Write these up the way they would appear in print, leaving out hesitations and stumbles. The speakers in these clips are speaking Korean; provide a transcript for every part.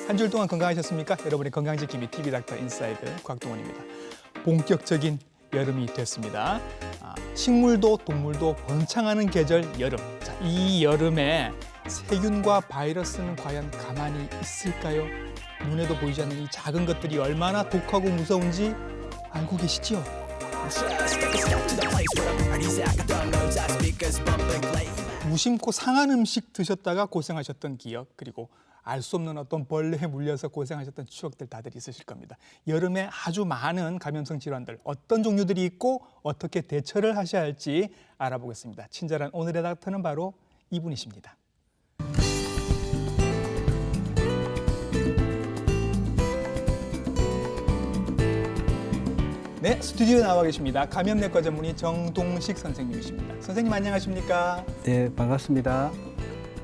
한 주일 동안 건강하셨습니까? 여러분의 건강지킴이 TV 닥터 인사이드 곽동원입니다. 본격적인 여름이 됐습니다. 식물도 동물도 번창하는 계절 여름. 자, 이 여름에 세균과 바이러스는 과연 가만히 있을까요? 눈에도 보이지 않는 이 작은 것들이 얼마나 독하고 무서운지 알고 계시죠? 무심코 상한 음식 드셨다가 고생하셨던 기억, 그리고 알 수 없는 어떤 벌레에 물려서 고생하셨던 추억들 다들 있으실 겁니다. 여름에 아주 많은 감염성 질환들, 어떤 종류들이 있고 어떻게 대처를 하셔야 할지 알아보겠습니다. 친절한 오늘의 닥터는 바로 이분이십니다. 네, 스튜디오에 나와 계십니다. 감염내과 전문의 정동식 선생님이십니다. 선생님 안녕하십니까? 네, 반갑습니다.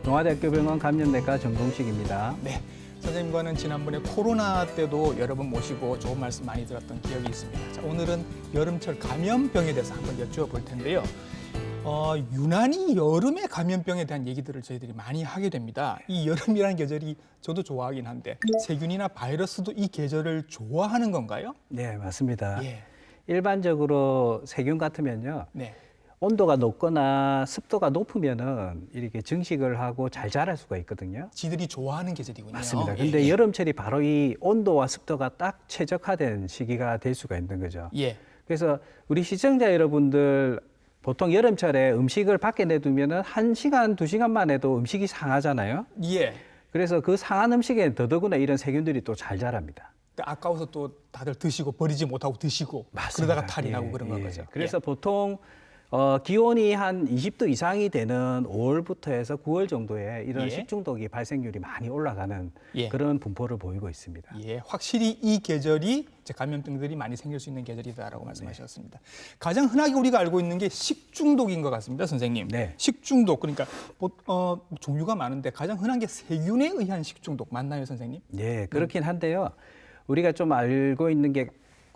동아대학교 병원 감염내과 정동식입니다. 네, 선생님과는 지난번에 코로나 때도 여러 번 모시고 좋은 말씀 많이 들었던 기억이 있습니다. 자, 오늘은 여름철 감염병에 대해서 한번 여쭈어볼 텐데요. 유난히 여름의 감염병에 대한 얘기들을 저희들이 많이 하게 됩니다. 이 여름이라는 계절이 저도 좋아하긴 한데 세균이나 바이러스도 이 계절을 좋아하는 건가요? 네, 맞습니다. 예. 일반적으로 세균 같으면요. 네. 온도가 높거나 습도가 높으면은 이렇게 증식을 하고 잘 자랄 수가 있거든요. 지들이 좋아하는 계절이군요. 맞습니다. 예, 근데 예. 여름철이 바로 이 온도와 습도가 딱 최적화된 시기가 될 수가 있는 거죠. 예. 그래서 우리 시청자 여러분들 보통 여름철에 음식을 밖에 내두면은 1시간, 2시간만 해도 음식이 상하잖아요. 예. 그래서 그 상한 음식에 더더구나 이런 세균들이 또 잘 자랍니다. 그러니까 아까워서 또 다들 드시고 버리지 못하고 드시고 맞습니다. 그러다가 탈이 나고 그런 건 거죠. 그래서 보통 기온이 한 20도 이상이 되는 5월부터 해서 9월 정도에 이런 예. 식중독이 발생률이 많이 올라가는 예. 그런 분포를 보이고 있습니다. 예, 확실히 이 계절이 이제 감염병들이 많이 생길 수 있는 계절이다라고 말씀하셨습니다. 가장 흔하게 우리가 알고 있는 게 식중독인 것 같습니다, 선생님. 네. 식중독, 그러니까 종류가 많은데 가장 흔한 게 세균에 의한 식중독 맞나요, 선생님? 네, 그렇긴 한데요. 우리가 좀 알고 있는 게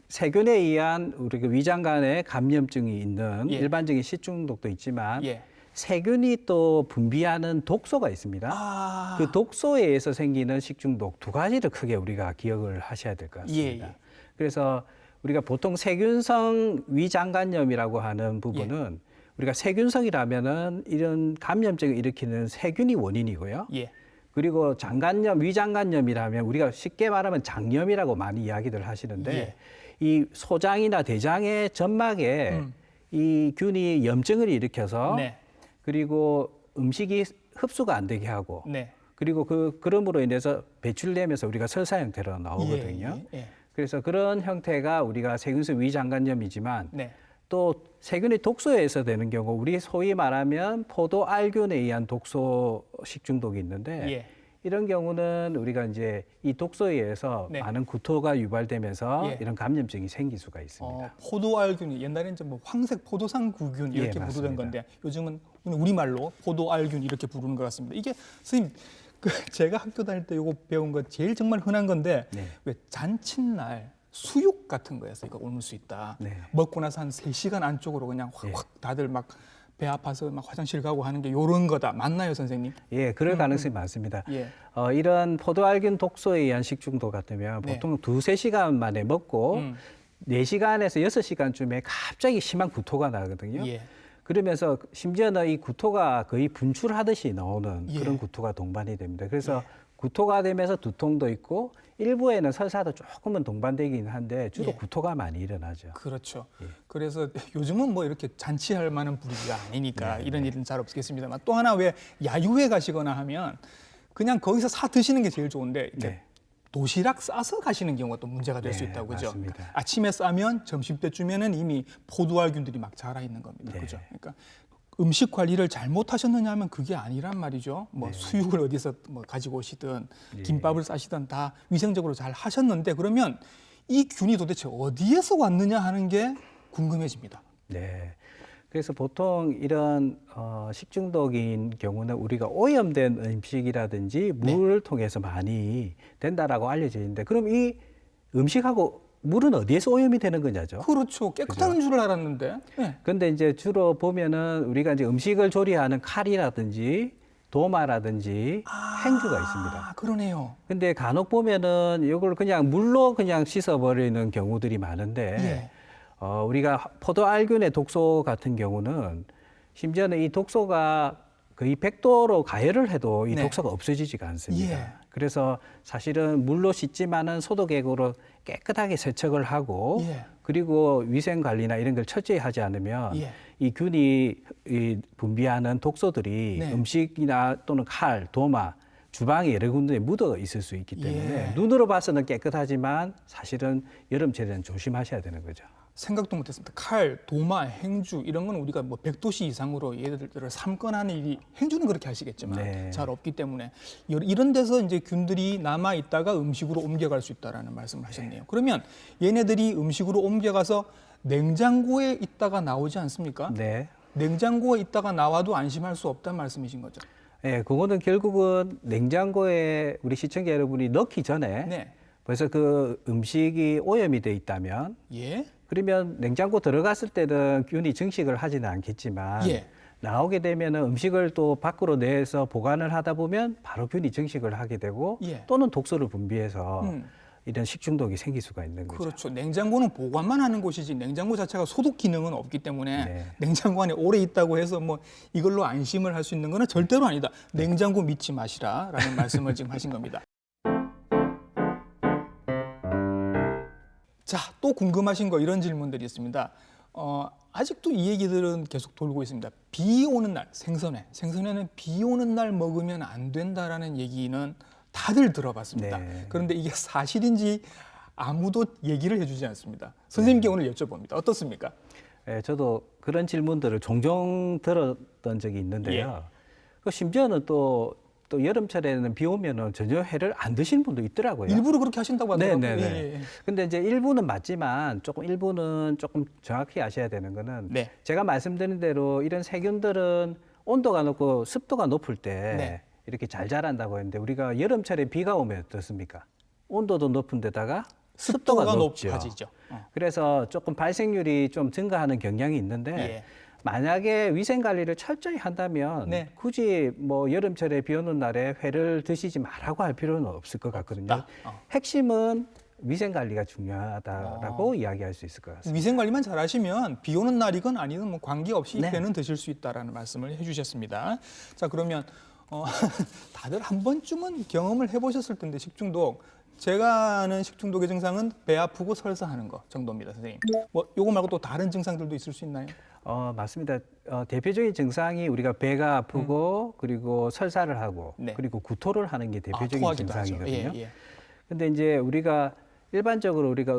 세균에 의한 우리 그 위장관에 감염증이 있는 예. 일반적인 식중독도 있지만 예. 세균이 또 분비하는 독소가 있습니다. 그 독소에 의해서 생기는 식중독 두 가지를 크게 우리가 기억을 하셔야 될 것 같습니다. 예, 예. 그래서 우리가 보통 세균성 위장관염이라고 하는 부분은 우리가 세균성이라면은 이런 감염증을 일으키는 세균이 원인이고요. 예. 그리고 장관염, 위장관염이라면 우리가 쉽게 말하면 장염이라고 많이 이야기들 하시는데 예. 이 소장이나 대장의 점막에 이 균이 염증을 일으켜서 네. 그리고 음식이 흡수가 안 되게 하고 네. 그리고 그럼으로 인해서 배출되면서 우리가 설사 형태로 나오거든요. 예. 예. 그래서 그런 형태가 우리가 세균성 위장관염이지만 네. 또 세균의 독소에 의해서 되는 경우 우리 소위 말하면 포도알균에 의한 독소 식중독이 있는데 예. 이런 경우는 우리가 이제 이 독소에 의해서 네. 많은 구토가 유발되면서 예. 이런 감염증이 생길 수가 있습니다. 포도알균이 옛날에는 이제 뭐 황색 포도상구균 이렇게 예, 부르던 맞습니다. 건데 요즘은 우리말로 포도알균 이렇게 부르는 것 같습니다. 이게 선생님 제가 학교 다닐 때 이거 배운 거 제일 정말 흔한 건데 네. 왜 잔칫날 수육 같은 거에서 이거 옮을 수 있다. 네. 먹고 나서 한 3시간 안쪽으로 그냥 확 예. 다들 막 배 아파서 막 화장실 가고 하는 게 요런 거다. 맞나요, 선생님? 예, 그럴 가능성이 많습니다. 예. 이런 포도알균 독소에 의한 식중독 같으면 네. 보통 2~3시간 만에 먹고 4시간에서 6시간쯤에 갑자기 심한 구토가 나거든요. 예. 그러면서 심지어는 이 구토가 거의 분출하듯이 나오는 예. 그런 구토가 동반이 됩니다. 그래서 구토가 되면서 두통도 있고 일부에는 설사도 조금은 동반되긴 한데 주로 예. 구토가 많이 일어나죠. 그렇죠. 예. 그래서 요즘은 뭐 이렇게 잔치할 만한 분위기가 아니니까 이런 일은 잘 없겠습니다만 또 하나 왜 야유회 가시거나 하면 그냥 거기서 사 드시는 게 제일 좋은데 이렇게 네. 도시락 싸서 가시는 경우가 또 문제가 될 수 네, 있다고 그죠? 맞습니다. 그러니까 아침에 싸면 점심 때쯤에는 이미 포도알균들이 막 자라 있는 겁니다. 네. 그죠? 그러니까 음식 관리를 잘못하셨느냐 하면 그게 아니란 말이죠. 뭐 수육을 어디서 뭐 가지고 오시든 김밥을 싸시든 다 위생적으로 잘 하셨는데 그러면 이 균이 도대체 어디에서 왔느냐 하는 게 궁금해집니다. 네. 그래서 보통 이런 식중독인 경우는 우리가 오염된 음식이라든지 물을 통해서 많이 된다라고 알려져 있는데 그럼 이 음식하고 물은 어디에서 오염이 되는 거냐죠. 그렇죠. 깨끗한 줄 알았는데. 네. 근데 이제 주로 보면은 우리가 이제 음식을 조리하는 칼이라든지 도마라든지 행주가 있습니다. 그러네요. 근데 간혹 보면은 이걸 그냥 물로 그냥 씻어버리는 경우들이 많은데 예. 우리가 포도알균의 독소 같은 경우는 심지어는 이 독소가 거의 100도로 가열을 해도 이 네. 독소가 없어지지가 않습니다. 예. 그래서 사실은 물로 씻지만은 소독액으로 깨끗하게 세척을 하고 예. 그리고 위생 관리나 이런 걸 철저히 하지 않으면 예. 이 균이 이 분비하는 독소들이 네. 음식이나 또는 칼, 도마, 주방에 여러 군데에 묻어 있을 수 있기 때문에 예. 눈으로 봐서는 깨끗하지만 사실은 여름철에는 조심하셔야 되는 거죠. 생각도 못했습니다. 칼, 도마, 행주 이런 건 우리가 뭐 100도씨 이상으로 얘들을 삶거나 하는 일이 행주는 그렇게 하시겠지만 네. 잘 없기 때문에 이런 데서 이제 균들이 남아 있다가 음식으로 옮겨갈 수 있다라는 말씀을 하셨네요. 그러면 얘네들이 음식으로 옮겨가서 냉장고에 있다가 나오지 않습니까? 네. 냉장고에 있다가 나와도 안심할 수 없다는 말씀이신 거죠? 네, 그거는 결국은 냉장고에 우리 시청자 여러분이 넣기 전에 네. 벌써 그 음식이 오염이 돼 있다면 예. 그러면 냉장고 들어갔을 때는 균이 증식을 하지는 않겠지만 예. 나오게 되면 음식을 또 밖으로 내서 보관을 하다 보면 바로 균이 증식을 하게 되고 예. 또는 독소를 분비해서 음. 이런 식중독이 생길 수가 있는 거죠. 그렇죠. 냉장고는 보관만 하는 곳이지 냉장고 자체가 소독 기능은 없기 때문에 네. 냉장고 안에 오래 있다고 해서 뭐 이걸로 안심을 할 수 있는 거는 절대로 아니다. 냉장고 믿지 마시라라는 말씀을 지금 하신 겁니다. 자, 또 궁금하신 거 이런 질문들이 있습니다. 아직도 이 얘기들은 계속 돌고 있습니다. 비 오는 날 생선회는 비 오는 날 먹으면 안 된다라는 얘기는 다들 들어봤습니다. 네. 그런데 이게 사실인지 아무도 얘기를 해주지 않습니다. 선생님께 오늘 여쭤봅니다. 어떻습니까? 예, 저도 그런 질문들을 종종 들었던 적이 있는데요. 그 심지어는 또 여름철에는 비 오면은 전혀 회를 안 드시는 분도 있더라고요. 일부러 그렇게 하신다고 하더라고요. 네네네. 예. 근데 이제 일부는 맞지만 일부는 조금 정확히 아셔야 되는 거는 네. 제가 말씀드린 대로 이런 세균들은 온도가 높고 습도가 높을 때 네. 이렇게 잘 자란다고 했는데 우리가 여름철에 비가 오면 어떻습니까? 온도도 높은 데다가 습도가 높죠. 높아지죠. 그래서 조금 발생률이 좀 증가하는 경향이 있는데 예. 만약에 위생 관리를 철저히 한다면 네. 굳이 뭐 여름철에 비 오는 날에 회를 드시지 말라고 할 필요는 없을 것 같거든요. 없다. 핵심은 위생 관리가 중요하다라고 이야기할 수 있을 것 같습니다. 위생 관리만 잘하시면 비 오는 날이건 아니든 뭐 관계없이 네. 회는 드실 수 있다라는 말씀을 해주셨습니다. 자, 그러면 다들 한 번쯤은 경험을 해보셨을 텐데 식중독. 제가 아는 식중독의 증상은 배 아프고 설사하는 거 정도입니다, 선생님. 뭐 요거 말고 또 다른 증상들도 있을 수 있나요? 맞습니다. 대표적인 증상이 우리가 배가 아프고 그리고 설사를 하고 네. 그리고 구토를 하는 게 대표적인 토하기도 하죠. 증상이거든요. 예. 근데 이제 일반적으로 우리가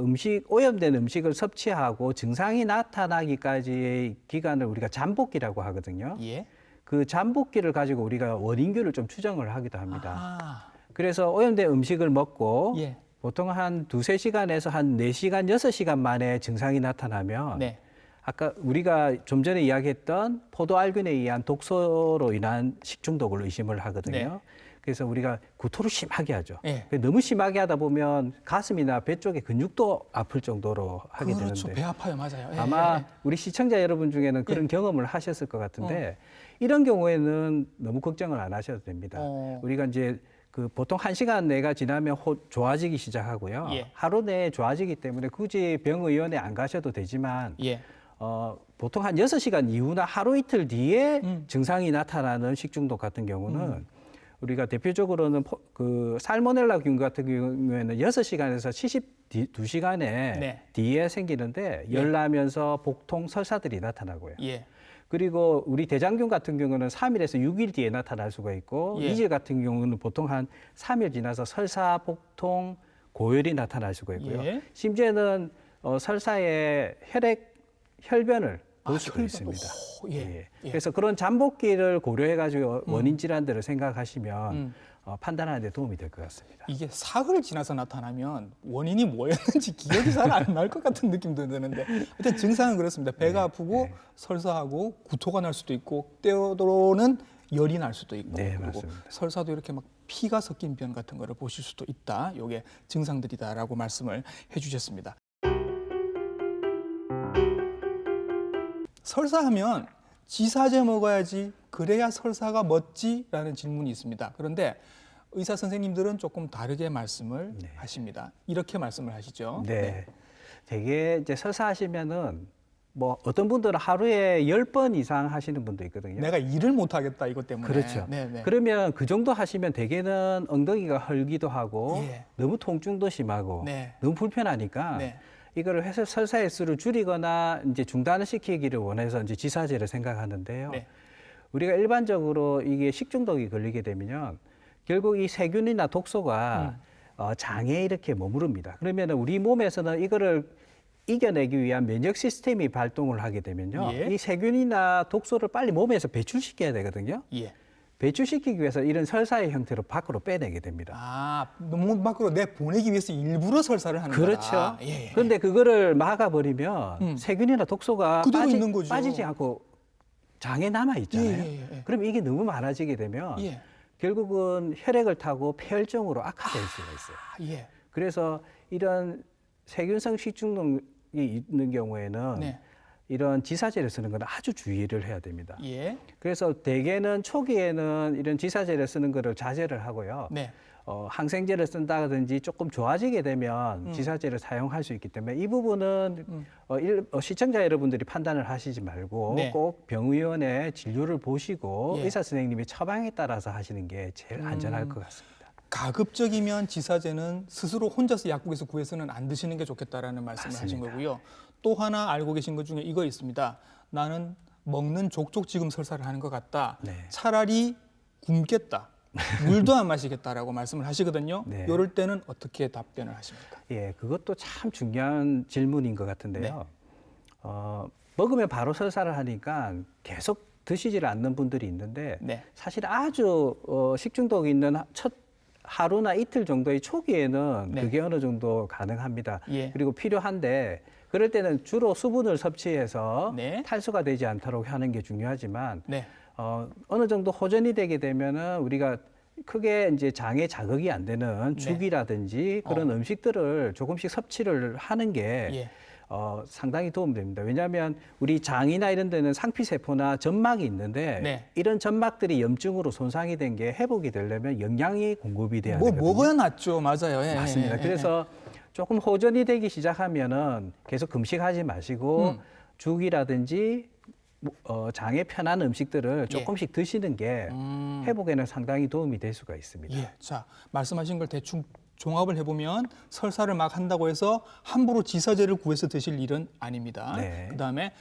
오염된 음식을 섭취하고 증상이 나타나기까지의 기간을 우리가 잠복기라고 하거든요. 예. 그 잠복기를 가지고 우리가 원인균을 좀 추정을 하기도 합니다. 아, 그래서 오염된 음식을 먹고 예. 보통 한 2~3시간에서 한 4시간, 6시간 만에 증상이 나타나면 네. 아까 우리가 좀 전에 이야기했던 포도알균에 의한 독소로 인한 식중독을 의심을 하거든요. 네. 그래서 우리가 구토를 심하게 하죠. 예. 너무 심하게 하다 보면 가슴이나 배 쪽에 근육도 아플 정도로 하게 그렇죠. 되는데 배 아파요, 맞아요. 예. 아마 우리 시청자 여러분 중에는 그런 경험을 하셨을 것 같은데 이런 경우에는 너무 걱정을 안 하셔도 됩니다. 우리가 이제 그 보통 1시간 내가 지나면 좋아지기 시작하고요. 예. 하루 내에 좋아지기 때문에 굳이 병의원에 안 가셔도 되지만 예. 보통 한 6시간 이후나 하루 이틀 뒤에 증상이 나타나는 식중독 같은 경우는 우리가 대표적으로는 그 살모넬라균 같은 경우에는 6시간에서 72시간에 네. 뒤에 생기는데 열나면서 복통, 설사들이 나타나고요. 예. 그리고 우리 대장균 같은 경우는 3일에서 6일 뒤에 나타날 수가 있고 예. 이질 같은 경우는 보통 한 3일 지나서 설사, 복통, 고열이 나타날 수가 있고요. 예. 심지어는 설사에 혈변을 볼 수가 혈변. 있습니다. 오, 예. 예. 그래서 그런 잠복기를 고려해가지고 원인 질환들을 생각하시면 음. 판단하는 데 도움이 될 것 같습니다. 이게 사흘 지나서 나타나면 원인이 뭐였는지 기억이 잘 안 날 것 같은 느낌도 드는데 하여튼 증상은 그렇습니다. 배가 아프고 설사하고 구토가 날 수도 있고 때로는 열이 날 수도 있고 네, 그리고 맞습니다. 설사도 이렇게 막 피가 섞인 변 같은 거를 보실 수도 있다. 이게 증상들이다라고 말씀을 해주셨습니다. 설사하면 지사제 먹어야지 그래야 설사가 멎지라는 질문이 있습니다. 그런데 의사 선생님들은 조금 다르게 말씀을 네. 하십니다. 이렇게 말씀을 하시죠. 네. 되게 이제 설사하시면은 뭐 어떤 분들은 하루에 10번 이상 하시는 분도 있거든요. 내가 일을 못 하겠다 이것 때문에. 그렇죠. 네, 네. 그러면 그 정도 하시면 대개는 엉덩이가 헐기도 하고 예. 너무 통증도 심하고 네. 너무 불편하니까 네. 이거를 해서 설사 횟수를 줄이거나 이제 중단을 시키기를 원해서 이제 지사제를 생각하는데요. 네. 우리가 일반적으로 이게 식중독이 걸리게 되면요, 결국 이 세균이나 독소가 장에 이렇게 머무릅니다. 그러면 우리 몸에서는 이거를 이겨내기 위한 면역 시스템이 발동을 하게 되면요, 예. 이 세균이나 독소를 빨리 몸에서 배출시켜야 되거든요. 예. 배출시키기 위해서 이런 설사의 형태로 밖으로 빼내게 됩니다. 아, 몸 밖으로 내 보내기 위해서 일부러 설사를 하는 그렇죠. 거다. 예, 예. 그런데 그거를 막아버리면 세균이나 독소가 그대로 있는 거죠. 빠지지 않고 장에 남아 있잖아요. 예, 예, 예. 그럼 이게 너무 많아지게 되면 예. 결국은 혈액을 타고 폐혈증으로 악화될 수가 있어요. 아, 예. 그래서 이런 세균성 식중독이 있는 경우에는 네. 이런 지사제를 쓰는 건 아주 주의를 해야 됩니다. 예. 그래서 대개는 초기에는 이런 지사제를 쓰는 거를 자제를 하고요. 네. 항생제를 쓴다든지 조금 좋아지게 되면 지사제를 사용할 수 있기 때문에 이 부분은 시청자 여러분들이 판단을 하시지 말고 네. 꼭 병의원의 진료를 보시고 예. 의사 선생님의 처방에 따라서 하시는 게 제일 안전할 것 같습니다. 가급적이면 지사제는 스스로 혼자서 약국에서 구해서는 안 드시는 게 좋겠다라는 말씀을 하신 맞습니다. 거고요. 또 하나 알고 계신 것 중에 이거 있습니다. 나는 먹는 족족 지금 설사를 하는 것 같다. 네. 차라리 굶겠다. 물도 안 마시겠다라고 말씀을 하시거든요. 네. 이럴 때는 어떻게 답변을 하십니까? 예, 그것도 참 중요한 질문인 것 같은데요. 먹으면 바로 설사를 하니까 계속 드시지를 않는 분들이 있는데 네. 사실 아주 식중독이 있는 첫 하루나 이틀 정도의 초기에는 네. 그게 어느 정도 가능합니다. 예. 그리고 필요한데 그럴 때는 주로 수분을 섭취해서 네. 탈수가 되지 않도록 하는 게 중요하지만 네. 어느 정도 호전이 되게 되면은 우리가 크게 이제 장에 자극이 안 되는 네. 죽이라든지 그런 음식들을 조금씩 섭취를 하는 게 예. 상당히 도움됩니다. 왜냐하면 우리 장이나 이런 데는 상피세포나 점막이 있는데 네. 이런 점막들이 염증으로 손상이 된 게 회복이 되려면 영양이 공급이 돼야 뭐 되거든요. 먹어야 낫죠. 맞아요. 예, 맞습니다. 예, 예, 그래서 조금 호전이 되기 시작하면은 계속 금식하지 마시고 죽이라든지 장에 편한 음식들을 조금씩 드시는 게 회복에는 상당히 도움이 될 수가 있습니다. 예. 자, 말씀하신 걸 대충 종합을 해보면 설사를 막 한다고 해서 함부로 지사제를 구해서 드실 일은 아닙니다. 네. 그다음에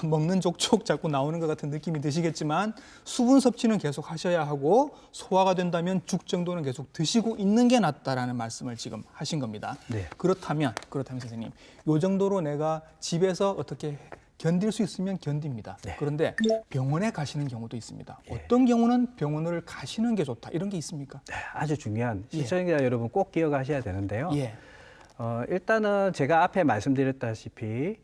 먹는 족족 자꾸 나오는 것 같은 느낌이 드시겠지만 수분 섭취는 계속 하셔야 하고 소화가 된다면 죽 정도는 계속 드시고 있는 게 낫다라는 말씀을 지금 하신 겁니다. 네. 그렇다면 선생님, 요 정도로 내가 집에서 어떻게 견딜 수 있으면 견딥니다. 네. 그런데 병원에 가시는 경우도 있습니다. 어떤 경우는 병원을 가시는 게 좋다 이런 게 있습니까? 네, 아주 중요한 시청자 여러분 꼭 기억하셔야 되는데요. 예. 일단은 제가 앞에 말씀드렸다시피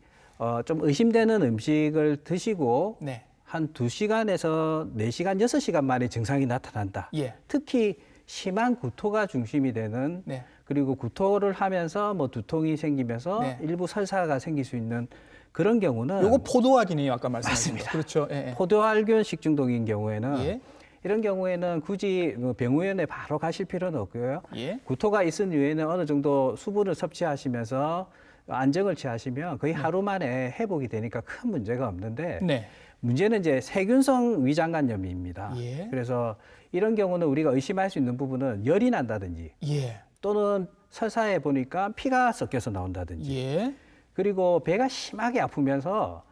좀 의심되는 음식을 드시고 네. 한 2시간에서 4시간, 6시간 만에 증상이 나타난다. 예. 특히 심한 구토가 중심이 되는 네. 그리고 구토를 하면서 뭐 두통이 생기면서 네. 일부 설사가 생길 수 있는 그런 경우는 요거 포도알이네요. 아까 말씀하신 거. 맞습니다. 그렇죠. 예, 예. 포도알균 식중독인 경우에는 예. 이런 경우에는 굳이 병원에 바로 가실 필요는 없고요. 예. 구토가 있은 이후에는 어느 정도 수분을 섭취하시면서 안정을 취하시면 거의 하루 만에 회복이 되니까 큰 문제가 없는데 네. 문제는 이제 세균성 위장관염입니다. 예. 그래서 이런 경우는 우리가 의심할 수 있는 부분은 열이 난다든지 예. 또는 설사해 보니까 피가 섞여서 나온다든지 예. 그리고 배가 심하게 아프면서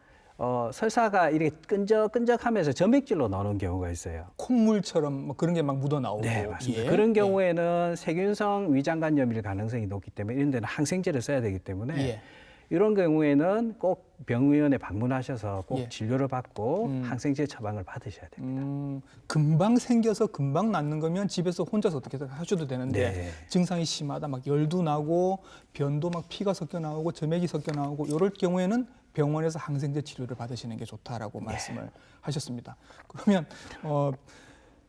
설사가 이렇게 끈적끈적하면서 점액질로 나오는 경우가 있어요. 콧물처럼 뭐 그런 게 막 묻어 나오고. 네, 맞습니다. 예. 그런 경우에는 세균성 위장관염일 가능성이 높기 때문에 이런 데는 항생제를 써야 되기 때문에 예. 이런 경우에는 꼭 병의원에 방문하셔서 꼭 예. 진료를 받고 항생제 처방을 받으셔야 됩니다. 금방 생겨서 금방 낫는 거면 집에서 혼자서 어떻게 하셔도 되는데 네. 증상이 심하다, 막 열도 나고 변도 막 피가 섞여 나오고 점액이 섞여 나오고 이럴 경우에는 병원에서 항생제 치료를 받으시는 게 좋다라고 말씀을 하셨습니다. 그러면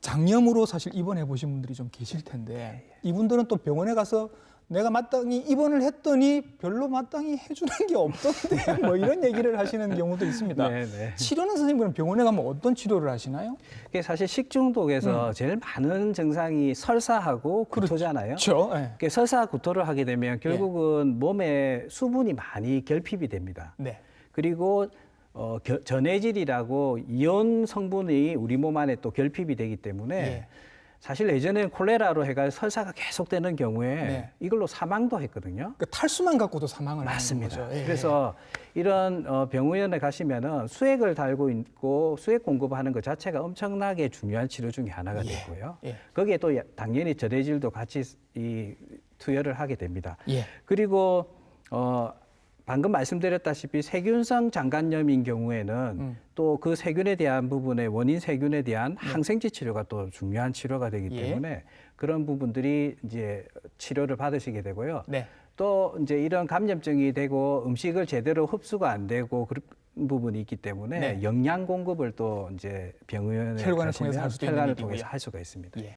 장염으로 사실 입원해 보신 분들이 좀 계실 텐데 이분들은 또 병원에 가서 내가 마땅히 입원을 했더니 별로 마땅히 해주는 게 없던데 뭐 이런 얘기를 하시는 경우도 있습니다. 네, 네. 치료는 선생님은 병원에 가면 어떤 치료를 하시나요? 그게 사실 식중독에서 제일 많은 증상이 설사하고 구토잖아요. 그렇죠. 네. 그게 설사 구토를 하게 되면 결국은 몸에 수분이 많이 결핍이 됩니다. 네. 그리고 전해질이라고 이온 성분이 우리 몸 안에 또 결핍이 되기 때문에 예. 사실 예전에는 콜레라로 해가 설사가 계속되는 경우에 네. 이걸로 사망도 했거든요. 그러니까 탈수만 갖고도 사망을 맞습니다. 하는 거죠. 예. 그래서 이런 병원에 가시면은 수액을 달고 있고 수액 공급하는 것 자체가 엄청나게 중요한 치료 중에 하나가 되고요. 예. 거기에 또 당연히 전해질도 같이 투여를 하게 됩니다. 예. 그리고 방금 말씀드렸다시피 세균성 장간염인 경우에는 또 그 세균에 대한 부분의 원인 세균에 대한 항생제 치료가 또 중요한 치료가 되기 예. 때문에 그런 부분들이 이제 치료를 받으시게 되고요. 네. 또 이제 이런 감염증이 되고 음식을 제대로 흡수가 안 되고 그런 부분이 있기 때문에 네. 영양 공급을 또 이제 병원에 혈관을 가시면 통해서 할 수도 있는 혈관을 일이고요. 통해서 할 수가 있습니다. 예.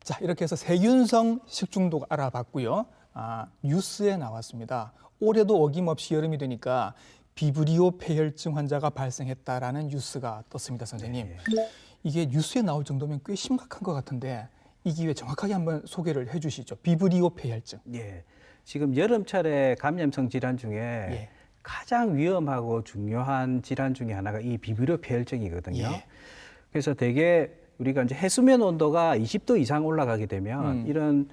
자, 이렇게 해서 세균성 식중독 알아봤고요. 뉴스에 나왔습니다. 올해도 어김없이 여름이 되니까 비브리오 폐혈증 환자가 발생했다라는 뉴스가 떴습니다, 선생님. 네. 이게 뉴스에 나올 정도면 꽤 심각한 것 같은데 이 기회에 정확하게 한번 소개를 해주시죠. 비브리오 폐혈증. 예. 지금 여름철에 감염성 질환 중에 예. 가장 위험하고 중요한 질환 중에 하나가 이 비브리오 폐혈증이거든요. 예. 그래서 대개 우리가 이제 해수면 온도가 20도 이상 올라가게 되면 이런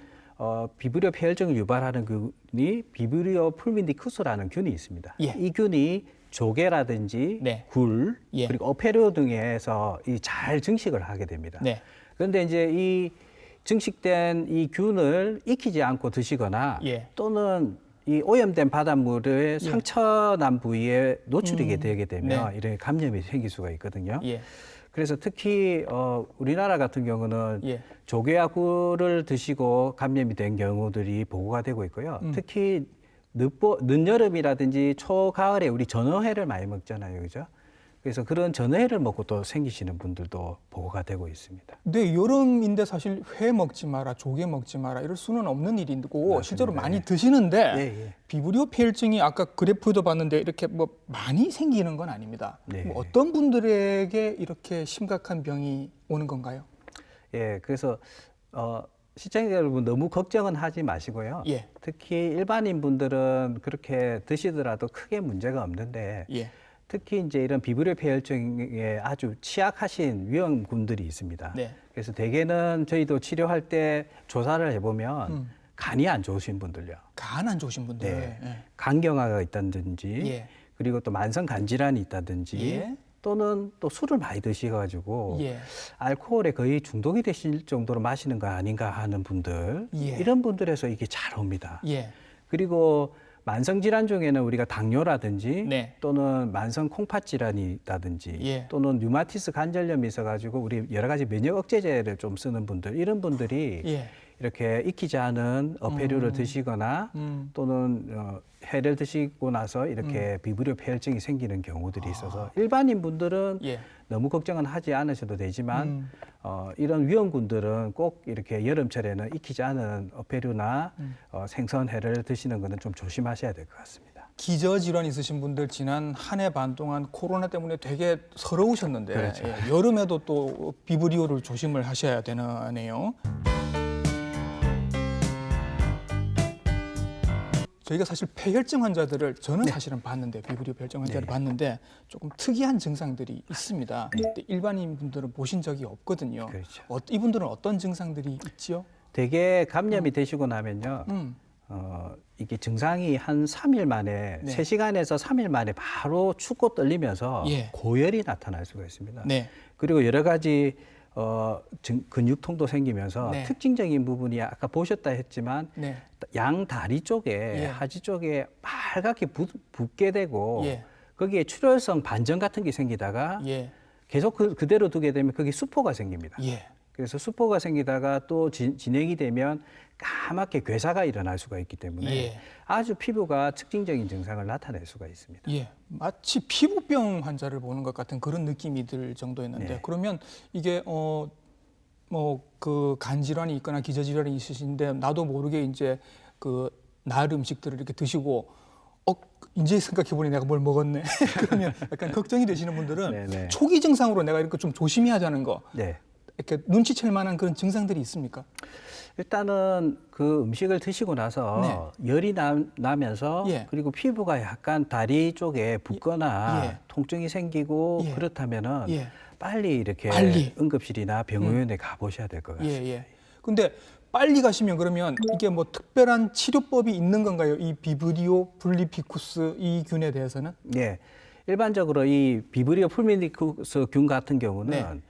비브리오 폐혈증을 유발하는 균이 비브리오 풀민디쿠스라는 균이 있습니다. 예. 이 균이 조개라든지 네. 굴 예. 그리고 어패류 등에서 잘 증식을 하게 됩니다. 네. 그런데 이제 이 증식된 이 균을 익히지 않고 드시거나 예. 또는 이 오염된 바닷물의 상처난 부위에 노출이 되게 되면 네. 이런 감염이 생길 수가 있거든요. 예. 그래서 특히 우리나라 같은 경우는 예. 조개와 굴을 드시고 감염이 된 경우들이 보고가 되고 있고요. 특히 늦여름이라든지 초가을에 우리 전어회를 많이 먹잖아요, 그죠? 그래서 그런 전어회를 먹고 또 생기시는 분들도 보고가 되고 있습니다. 네, 여름인데 사실 회 먹지 마라, 조개 먹지 마라 이럴 수는 없는 일이고 맞습니다. 실제로 많이 드시는데 예, 예. 비브리오 폐혈증이 아까 그래프도 봤는데 이렇게 뭐 많이 생기는 건 아닙니다. 네. 뭐 어떤 분들에게 이렇게 심각한 병이 오는 건가요? 예, 그래서 시청자 여러분 너무 걱정은 하지 마시고요. 예. 특히 일반인 분들은 그렇게 드시더라도 크게 문제가 없는데 예. 특히 이제 이런 비브리오 폐혈증에 아주 취약하신 위험군들이 있습니다. 네. 그래서 대개는 저희도 치료할 때 조사를 해보면 간이 안 좋으신 분들요. 간 안 좋으신 분들. 네. 예. 간경화가 있다든지 예. 그리고 또 만성 간질환이 있다든지 예. 또는 또 술을 많이 드셔가지고 예. 알코올에 거의 중독이 되실 정도로 마시는 거 아닌가 하는 분들 예. 이런 분들에서 이게 잘 옵니다. 예. 그리고 만성 질환 중에는 우리가 당뇨라든지 네. 또는 만성 콩팥 질환이 있다든지 예. 또는 류마티스 관절염이 있어가지고 우리 여러 가지 면역 억제제를 좀 쓰는 분들 이런 분들이 예. 이렇게 익히지 않은 어패류를 드시거나 또는 회를 드시고 나서 이렇게 비브리오 폐혈증이 생기는 경우들이 있어서 일반인 분들은 예. 너무 걱정은 하지 않으셔도 되지만 이런 위험군들은 꼭 이렇게 여름철에는 익히지 않은 어패류나 생선회를 드시는 것은 좀 조심하셔야 될 것 같습니다. 기저질환 있으신 분들 지난 한 해 반 동안 코로나 때문에 되게 서러우셨는데 그렇죠. 예, 여름에도 또 비브리오를 조심을 하셔야 되네요. 저희가 사실 폐혈증 환자들을 저는 사실은 봤는데 비브리오 폐혈증 환자를 봤는데 조금 특이한 증상들이 있습니다. 근데 일반인 분들은 보신 적이 없거든요. 그렇죠. 이분들은 어떤 증상들이 있지요? 대개 감염이 되시고 나면요. 이게 증상이 한 3일 만에 네. 3시간에서 3일 만에 바로 춥고 떨리면서 예. 고열이 나타날 수가 있습니다. 네. 그리고 여러 가지 근육통도 생기면서 네. 특징적인 부분이 아까 보셨다 했지만 네. 양 다리 쪽에 예. 하지 쪽에 빨갛게 붓게 되고 예. 거기에 출혈성 반점 같은 게 생기다가 예. 계속 그대로 두게 되면 거기 수포가 생깁니다. 예. 그래서 수포가 생기다가 또 진행이 되면 까맣게 괴사가 일어날 수가 있기 때문에 예. 아주 피부가 특징적인 증상을 나타낼 수가 있습니다. 예, 마치 피부병 환자를 보는 것 같은 그런 느낌이 들 정도였는데 네. 그러면 이게 뭐 그 간 질환이 있거나 기저 질환이 있으신데 나도 모르게 이제 그 날 음식들을 이렇게 드시고 이제 생각해 보니 내가 뭘 먹었네. 그러면 약간 걱정이 되시는 분들은 네네. 초기 증상으로 내가 이렇게 좀 조심히 하자는 거. 네. 이렇게 눈치챌 만한 그런 증상들이 있습니까? 일단은 그 음식을 드시고 나서 열이 나면서 예. 그리고 피부가 약간 다리 쪽에 붓거나 예. 통증이 생기고 예. 그렇다면은 예. 빨리 이렇게 빨리. 응급실이나 병원에 가보셔야 될 것 같습니다. 예, 예. 근데 빨리 가시면 그러면 이게 뭐 특별한 치료법이 있는 건가요? 이 비브리오 풀리피쿠스 이 균에 대해서는? 예. 일반적으로 이 비브리오 풀미니쿠스 균 같은 경우는 네.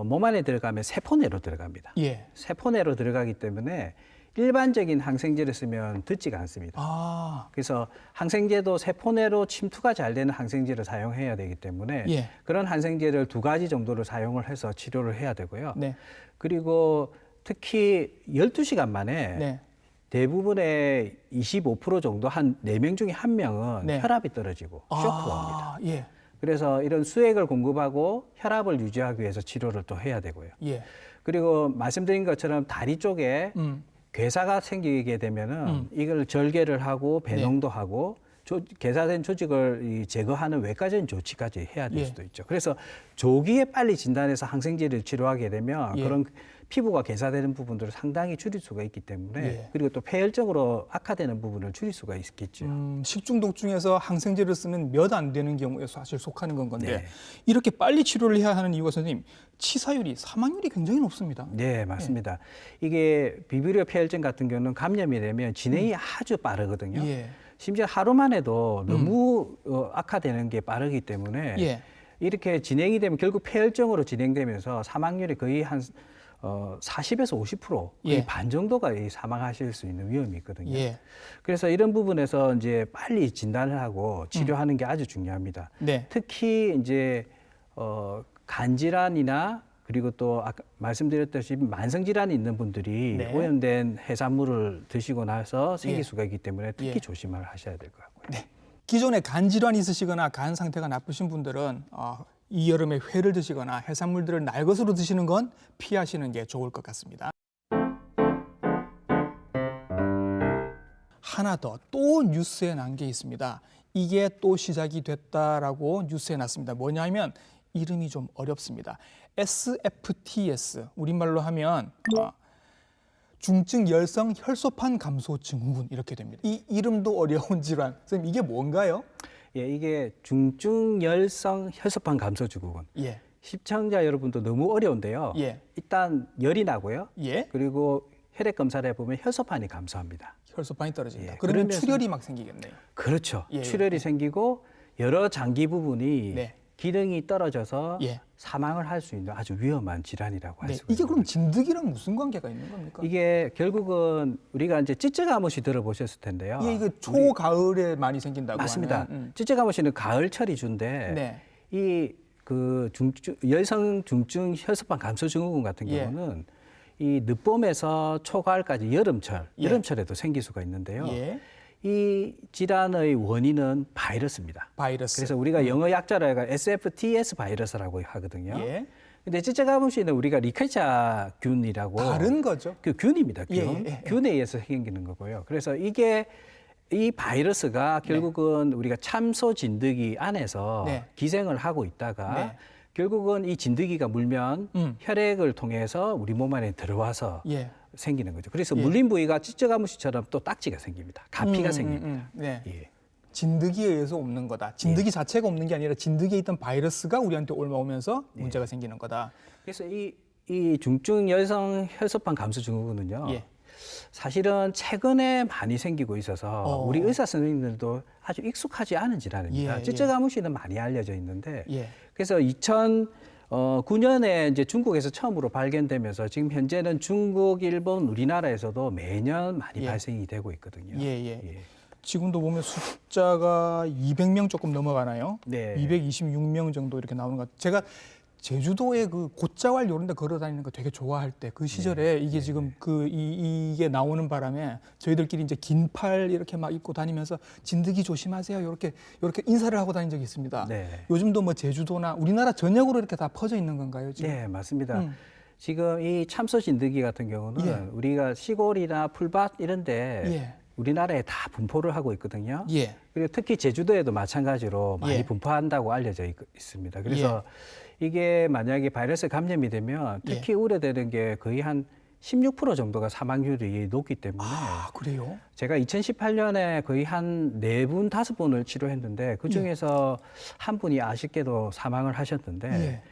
몸 안에 들어가면 세포내로 들어갑니다. 예. 세포내로 들어가기 때문에 일반적인 항생제를 쓰면 듣지가 않습니다. 아, 그래서 항생제도 세포내로 침투가 잘 되는 항생제를 사용해야 되기 때문에 예. 그런 항생제를 2가지 정도를 사용을 해서 치료를 해야 되고요. 네. 그리고 특히 12시간 만에 네. 대부분의 25% 정도 한 4명 중에 1명은 네. 혈압이 떨어지고 쇼크가 옵니다. 예. 그래서 이런 수액을 공급하고 혈압을 유지하기 위해서 치료를 또 해야 되고요. 예. 그리고 말씀드린 것처럼 다리 쪽에 괴사가 생기게 되면은 이걸 절개를 하고 배농도 하고 괴사된 조직을 제거하는 외과적인 조치까지 해야 될 예. 수도 있죠. 그래서 조기에 빨리 진단해서 항생제를 치료하게 되면 예. 그런 피부가 괴사되는 부분들을 상당히 줄일 수가 있기 때문에 예. 그리고 또 폐혈증으로 악화되는 부분을 줄일 수가 있겠죠. 식중독 중에서 항생제를 쓰는 몇 안 되는 경우에 사실 속하는 건 건데 네. 이렇게 빨리 치료를 해야 하는 이유가 선생님 치사율이 사망률이 굉장히 높습니다. 네, 맞습니다. 이게 비브리오 폐혈증 같은 경우는 감염이 되면 진행이 아주 빠르거든요. 예. 심지어 하루만 해도 너무 악화되는 게 빠르기 때문에 예. 이렇게 진행이 되면 결국 폐혈증으로 진행되면서 사망률이 거의 한 40에서 50% 거의 예. 반 정도가 사망하실 수 있는 위험이 있거든요. 예. 그래서 이런 부분에서 이제 빨리 진단을 하고 치료하는 게 아주 중요합니다. 네. 특히 이제 간 질환이나 그리고 또 아까 말씀드렸듯이 만성 질환이 있는 분들이 네. 오염된 해산물을 드시고 나서 생길 예. 수가 있기 때문에 특히 예. 조심을 하셔야 될 것 같고요. 네. 기존에 간 질환이 있으시거나 간 상태가 나쁘신 분들은 이 여름에 회를 드시거나 해산물들을 날 것으로 드시는 건 피하시는 게 좋을 것 같습니다. 하나 더 또 뉴스에 난 게 있습니다. 이게 또 시작이 됐다라고 뉴스에 났습니다. 뭐냐면 이름이 좀 어렵습니다. SFTS 우리말로 하면 중증 열성 혈소판 감소 증후군 이렇게 됩니다. 이 이름도 어려운 질환. 선생님 이게 뭔가요? 예, 이게 중증 열성 혈소판 감소 증후군. 예. 시청자 여러분도 너무 어려운데요. 예. 일단 열이 나고요. 예. 그리고 혈액 검사를 해보면 혈소판이 감소합니다. 혈소판이 떨어진다. 예, 그러면 그러면서- 출혈이 막 생기겠네요. 그렇죠. 예, 출혈이 예. 생기고 여러 장기 부분이 네. 기능이 떨어져서 예. 사망을 할 수 있는 아주 위험한 질환이라고 할 네. 수가 이게 그럼 있습니다. 진드기랑 무슨 관계가 있는 겁니까? 이게 결국은 우리가 이제 찌찌가무시 들어보셨을 텐데요. 이게 초가을에 많이 생긴다고 맞습니다. 하는. 찌찌가무시는 가을철이 주인데 네. 이 그 열성 중증 혈소판 감소 증후군 같은 예. 경우는 이 늦봄에서 초가을까지 여름철, 예. 여름철에도 생길 수가 있는데요. 예. 이 질환의 원인은 바이러스입니다. 바이러스. 그래서 우리가 영어 약자로 해가 SFTS 바이러스라고 하거든요. 예. 근데 찌찌가무시는 우리가 리케차 균이라고 다른 거죠. 그 균입니다. 균. 예, 예, 예. 균에 의해서 생기는 거고요. 그래서 이게 이 바이러스가 결국은 우리가 참소 진드기 안에서 네. 기생을 하고 있다가 네. 결국은 이 진드기가 물면 혈액을 통해서 우리 몸 안에 들어와서 예. 생기는 거죠. 그래서 예. 물린 부위가 찌찌가무시처럼 또 딱지가 생깁니다. 가피가 생깁니다. 네. 예. 진드기에 의해서 옵는 거다. 진드기 자체가 옵는 게 아니라 진드기에 있던 바이러스가 우리한테 올라오면서 문제가 생기는 거다. 그래서 이 중증 열성 혈소판 감소 증후군은요. 예. 사실은 최근에 많이 생기고 있어서 우리 의사 선생님들도 아주 익숙하지 않은 질환입니다. 예, 찌찌가무시는 많이 알려져 있는데 예. 그래서 2009년에 이제 중국에서 처음으로 발견되면서 지금 현재는 중국, 일본, 우리나라에서도 매년 많이 예. 발생이 되고 있거든요. 예, 예. 지금도 보면 숫자가 200명 조금 넘어가나요? 네. 226명 정도 이렇게 나오는 것 같아요. 제가 제주도에 그 곶자왈 이런 데 걸어 다니는 거 되게 좋아할 때 그 시절에 이게 지금 이게 나오는 바람에 저희들끼리 이제 긴 팔 이렇게 막 입고 다니면서 진드기 조심하세요. 이렇게 인사를 하고 다닌 적이 있습니다. 네. 요즘도 뭐 제주도나 우리나라 전역으로 이렇게 다 퍼져 있는 건가요, 지금? 네, 맞습니다. 지금 이 참소 진드기 같은 경우는 예. 우리가 시골이나 풀밭 이런데 예. 우리나라에 다 분포를 하고 있거든요. 예. 그리고 특히 제주도에도 마찬가지로 많이 예. 분포한다고 알려져 있습니다. 그래서 이게 만약에 바이러스 감염이 되면 특히 우려되는 게 거의 한 16% 정도가 사망률이 높기 때문에 아, 그래요? 제가 2018년에 거의 한 4분, 5분을 치료했는데 그중에서 한 분이 아쉽게도 사망을 하셨는데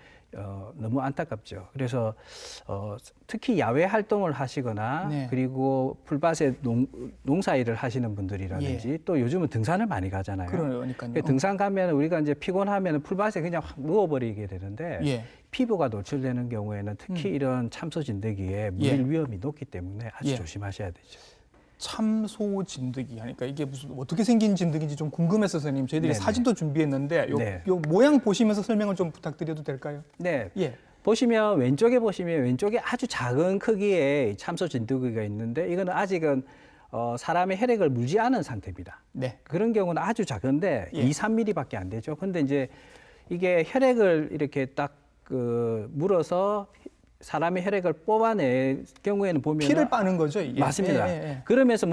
너무 안타깝죠. 그래서 특히 야외 활동을 하시거나 네. 그리고 풀밭에 농사일을 하시는 분들이라든지 또 요즘은 등산을 많이 가잖아요. 그러니까요. 등산 가면 우리가 이제 피곤하면 풀밭에 그냥 확 누워버리게 되는데 피부가 노출되는 경우에는 특히 이런 참소 진드기에 물릴 위험이 높기 때문에 아주 조심하셔야 되죠. 참소 진드기 하니까 이게 무슨 어떻게 생긴 진드기인지 좀 궁금해서 선생님 저희들이 네네. 사진도 준비했는데 네. 요 모양 보시면서 설명을 좀 부탁드려도 될까요? 네. 예. 보시면 왼쪽에 아주 작은 크기의 참소 진드기가 있는데 이거는 아직은 사람의 혈액을 물지 않은 상태입니다. 네. 그런 경우는 아주 작은데 2, 3mm밖에 안 되죠. 근데 이제 이게 혈액을 이렇게 딱 물어서 사람의 혈액을 뽑아낼 경우에는 보면 피를 빠는 거죠, 이게. 맞습니다. 그러면서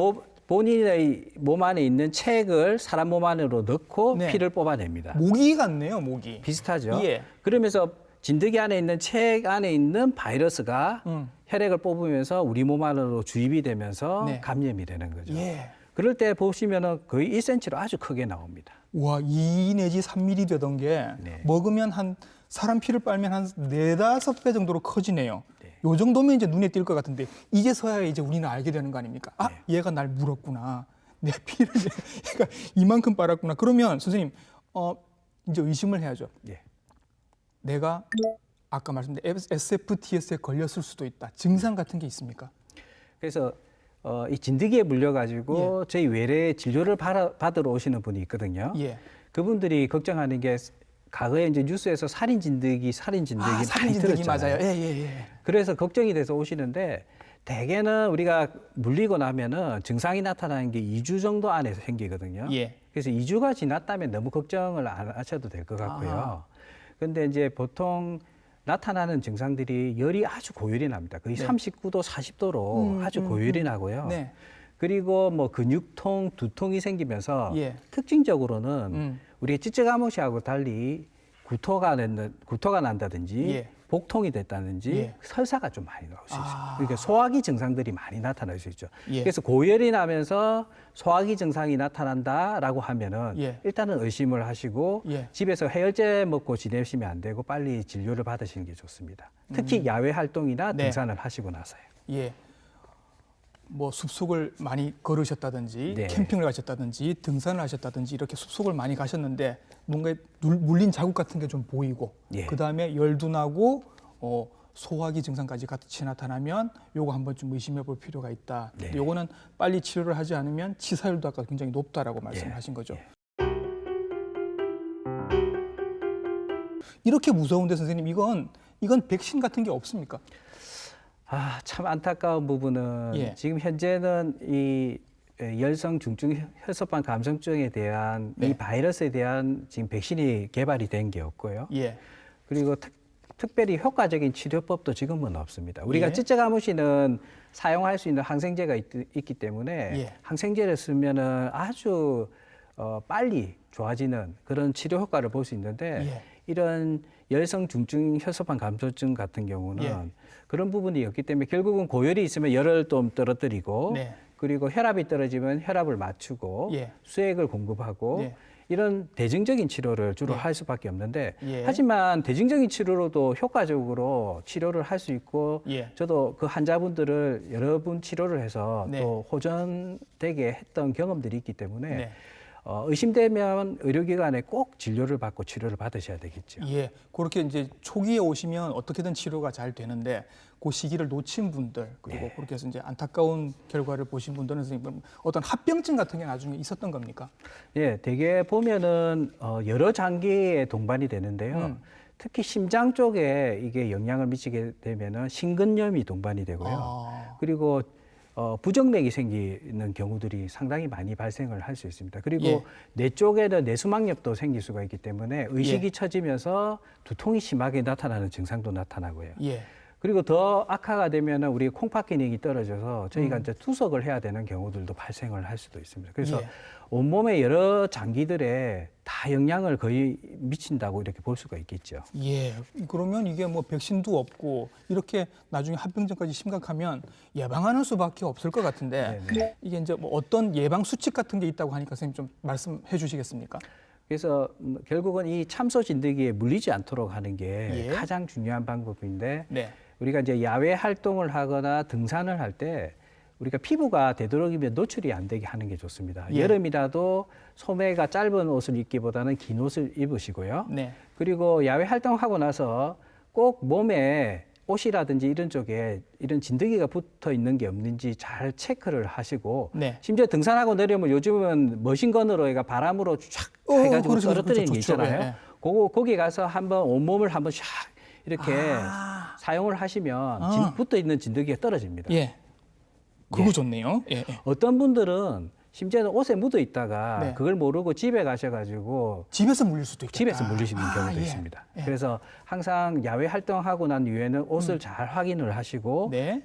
본인의 몸 안에 있는 체액을 사람 몸 안으로 넣고 네. 피를 뽑아냅니다. 모기 같네요, 모기. 비슷하죠. 예. 그러면서 진드기 안에 있는 체액 안에 있는 바이러스가 혈액을 뽑으면서 우리 몸 안으로 주입이 되면서 네. 감염이 되는 거죠. 예. 그럴 때 보시면은 거의 1cm로 아주 크게 나옵니다. 와, 2 내지 3mm 되던 게 먹으면 한 사람 피를 빨면 한 4-5배 정도로 커지네요. 요 정도면 이제 눈에 띌 것 같은데 이제서야 이제 우리는 알게 되는 거 아닙니까? 아, 얘가 날 물었구나. 내 피를 얘가 이만큼 빨았구나. 그러면 선생님, 이제 의심을 해야죠. 내가 아까 말씀드린 SFTS에 걸렸을 수도 있다. 증상 같은 게 있습니까? 그래서 이 진드기에 물려가지고 저희 외래 진료를 받으러 오시는 분이 있거든요. 그분들이 걱정하는 게 과거에 이제 뉴스에서 살인 진드기 많이 살인진드기 들었잖아요. 맞아요. 그래서 걱정이 돼서 오시는데 대개는 우리가 물리고 나면은 증상이 나타나는 게 2주 정도 안에 생기거든요. 그래서 2주가 지났다면 너무 걱정을 안 하셔도 될 것 같고요. 근데 이제 보통 나타나는 증상들이 열이 아주 고열이 납니다. 거의 39도, 40도로 아주 고열이 나고요. 그리고 뭐 근육통, 두통이 생기면서 특징적으로는 우리가 찌찌가무시하고 달리 구토가 난다든지 복통이 됐다든지 설사가 좀 많이 나올 수 있어요. 그러니까 소화기 증상들이 많이 나타날 수 있죠. 그래서 고열이 나면서 소화기 증상이 나타난다라고 하면은 일단은 의심을 하시고 집에서 해열제 먹고 지내시면 안 되고 빨리 진료를 받으시는 게 좋습니다. 특히 야외 활동이나 등산을 하시고 나서요. 뭐 숲속을 많이 걸으셨다든지 캠핑을 가셨다든지 등산을 하셨다든지 이렇게 숲속을 많이 가셨는데 뭔가 물린 자국 같은 게 좀 보이고 그다음에 열도 나고 소화기 증상까지 같이 나타나면 요거 한번 좀 의심해 볼 필요가 있다. 요거는 빨리 치료를 하지 않으면 치사율도 아까 굉장히 높다라고 말씀하신 거죠. 이렇게 무서운데 선생님 이건 백신 같은 게 없습니까? 참 안타까운 부분은 지금 현재는 이 열성 중증 혈소판 감염증에 대한 이 바이러스에 대한 지금 백신이 개발이 된 게 없고요. 그리고 특별히 효과적인 치료법도 지금은 없습니다. 우리가 찌찌가무시는 사용할 수 있는 항생제가 있기 때문에 항생제를 쓰면은 아주 빨리 좋아지는 그런 치료 효과를 볼 수 있는데 이런 열성 중증 혈소판 감소증 같은 경우는 그런 부분이 없기 때문에 결국은 고열이 있으면 열을 좀 떨어뜨리고 그리고 혈압이 떨어지면 혈압을 맞추고 수액을 공급하고 이런 대증적인 치료를 주로 할 수밖에 없는데 하지만 대증적인 치료로도 효과적으로 치료를 할 수 있고 저도 그 환자분들을 여러 분 치료를 해서 또 호전되게 했던 경험들이 있기 때문에 의심되면 의료기관에 꼭 진료를 받고 치료를 받으셔야 되겠죠. 그렇게 이제 초기에 오시면 어떻게든 치료가 잘 되는데 그 시기를 놓친 분들 그리고 그렇게 해서 이제 안타까운 결과를 보신 분들은 선생님 어떤 합병증 같은 게 나중에 있었던 겁니까? 대개 보면은 여러 장기에 동반이 되는데요. 특히 심장 쪽에 이게 영향을 미치게 되면은 심근염이 동반이 되고요. 그리고 부정맥이 생기는 경우들이 상당히 많이 발생을 할 수 있습니다. 그리고 뇌 쪽에는 뇌수막염도 생길 수가 있기 때문에 의식이 처지면서 두통이 심하게 나타나는 증상도 나타나고요. 그리고 더 악화가 되면은 우리 콩팥 기능이 떨어져서 저희가 이제 투석을 해야 되는 경우들도 발생을 할 수도 있습니다. 그래서 예. 온몸의 여러 장기들에 다 영향을 거의 미친다고 이렇게 볼 수가 있겠죠. 예. 그러면 이게 뭐 백신도 없고 이렇게 나중에 합병증까지 심각하면 예방하는 수밖에 없을 것 같은데 네네. 이게 이제 뭐 어떤 예방 수칙 같은 게 있다고 하니까 선생님 좀 말씀해 주시겠습니까? 그래서 결국은 이 참소 진드기에 물리지 않도록 하는 게 예. 가장 중요한 방법인데 네. 우리가 이제 야외 활동을 하거나 등산을 할 때 우리가 피부가 되도록이면 노출이 안 되게 하는 게 좋습니다. 예. 여름이라도 소매가 짧은 옷을 입기보다는 긴 옷을 입으시고요. 네. 그리고 야외 활동하고 나서 꼭 몸에 옷이라든지 이런 쪽에 이런 진드기가 붙어 있는 게 없는지 잘 체크를 하시고 네. 심지어 등산하고 내려오면 요즘은 머신건으로 얘가 바람으로 쫙 해가지고 그렇죠, 떨어뜨리는 게 좋죠. 있잖아요. 예. 거기 가서 한번 온몸을 한번 샥 이렇게 아. 사용을 하시면 붙어 있는 진드기가 떨어집니다. 예. 그거 예. 좋네요. 예. 예. 어떤 분들은 심지어는 옷에 묻어 있다가 네. 그걸 모르고 집에 가셔가지고 집에서 물릴 수도 있겠다. 집에서 물리시는 경우도 예. 있습니다. 예. 그래서 항상 야외 활동하고 난 이후에는 옷을 잘 확인을 하시고 네.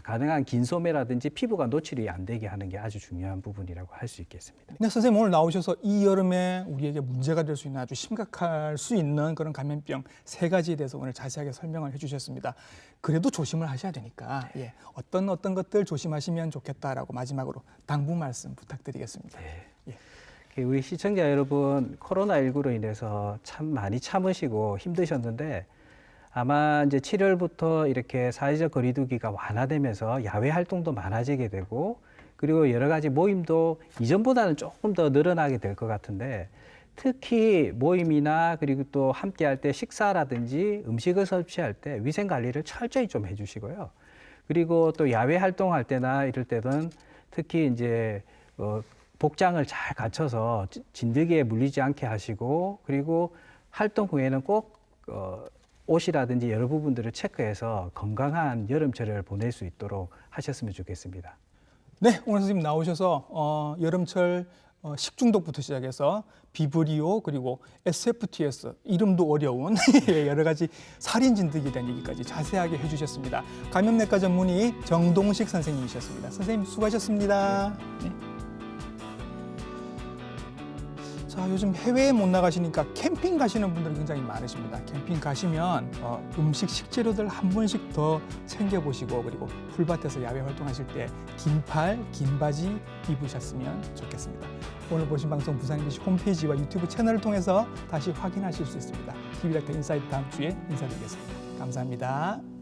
가능한 긴 소매라든지 피부가 노출이 안 되게 하는 게 아주 중요한 부분이라고 할 수 있겠습니다. 네, 선생님 오늘 나오셔서 이 여름에 우리에게 문제가 될 수 있는 아주 심각할 수 있는 그런 감염병 3가지에 대해서 오늘 자세하게 설명을 해주셨습니다. 그래도 조심을 하셔야 되니까 예, 어떤 것들 조심하시면 좋겠다라고 마지막으로 당부 말씀 부탁드리겠습니다. 예. 우리 시청자 여러분, 코로나19로 인해서 참 많이 참으시고 힘드셨는데 아마 이제 7월부터 이렇게 사회적 거리두기가 완화되면서 야외 활동도 많아지게 되고 그리고 여러 가지 모임도 이전보다는 조금 더 늘어나게 될 것 같은데 특히 모임이나 그리고 또 함께 할 때 식사라든지 음식을 섭취할 때 위생 관리를 철저히 좀 해주시고요. 그리고 또 야외 활동할 때나 이럴 때는 특히 이제 복장을 잘 갖춰서 진드기에 물리지 않게 하시고 그리고 활동 후에는 꼭 옷이라든지 여러 부분들을 체크해서 건강한 여름철을 보낼 수 있도록 하셨으면 좋겠습니다. 네, 오늘 선생님 나오셔서 여름철 식중독부터 시작해서 비브리오 그리고 SFTS 이름도 어려운 여러 가지 살인 진드기에 대한 얘기까지 자세하게 해주셨습니다. 감염내과 전문의 정동식 선생님이셨습니다. 선생님 수고하셨습니다. 네. 자, 요즘 해외에 못 나가시니까 캠핑 가시는 분들이 굉장히 많으십니다. 캠핑 가시면 음식, 식재료들 한 번씩 더 챙겨보시고 그리고 풀밭에서 야외 활동하실 때 긴 팔, 긴 바지 입으셨으면 좋겠습니다. 오늘 보신 방송 부산 MBC 홈페이지와 유튜브 채널을 통해서 다시 확인하실 수 있습니다. TV닥터 인사이트 다음 주에 인사드리겠습니다. 감사합니다.